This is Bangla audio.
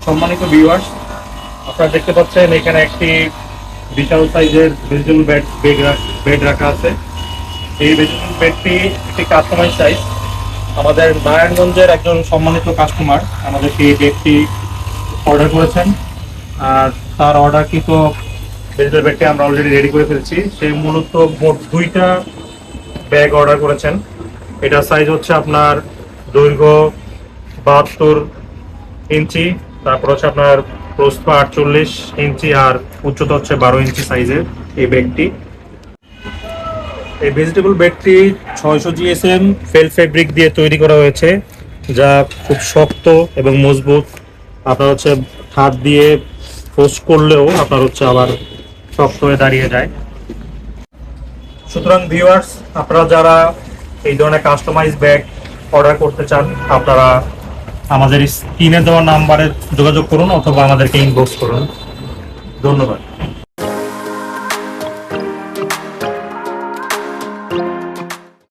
সম্মানিত ভিউয়ার্স, আপনারা দেখতে পাচ্ছেন এখানে একটি বিশাল সাইজের ভেজিটেবল বেড রাখা আছে। এই ভেজিটেবল বেডটি একটি কাস্টমাইজ সাইজ। আমাদের নারায়ণগঞ্জের একজন সম্মানিত কাস্টমার আমাদেরকে এই বেডটি অর্ডার করেছেন, আর তার অর্ডারকৃত ভেজিটেবল বেডটি আমরা অলরেডি রেডি করে ফেলছি। সে মূলত মোট 2টা ব্যাগ অর্ডার করেছেন। এটা সাইজ হচ্ছে আপনার দৈর্ঘ্য 72 ইঞ্চি, তারপর হচ্ছে আপনার প্রস্থ 48 ইঞ্চি আর উচ্চতা হচ্ছে 12 ইঞ্চি সাইজের এই ব্যাগটি। এই ভেজিটেবল বেডটি 600 জিএসএম ফেল ফেব্রিক দিয়ে তৈরি করা হয়েছে, যা খুব শক্ত এবং মজবুত। আপনার হচ্ছে হাত দিয়ে পোস্ট করলেও আপনার হচ্ছে আবার শক্ত হয়ে দাঁড়িয়ে যায়। সুতরাং ভিউয়ার্স, আপনারা যারা এই ধরনের কাস্টমাইজ ব্যাগ অর্ডার করতে চান, আপনারা আমাদের স্ক্রিনে দেওয়া নাম্বারে যোগাযোগ করুন অথবা আমাদেরকে ইনবক্স করুন। ধন্যবাদ।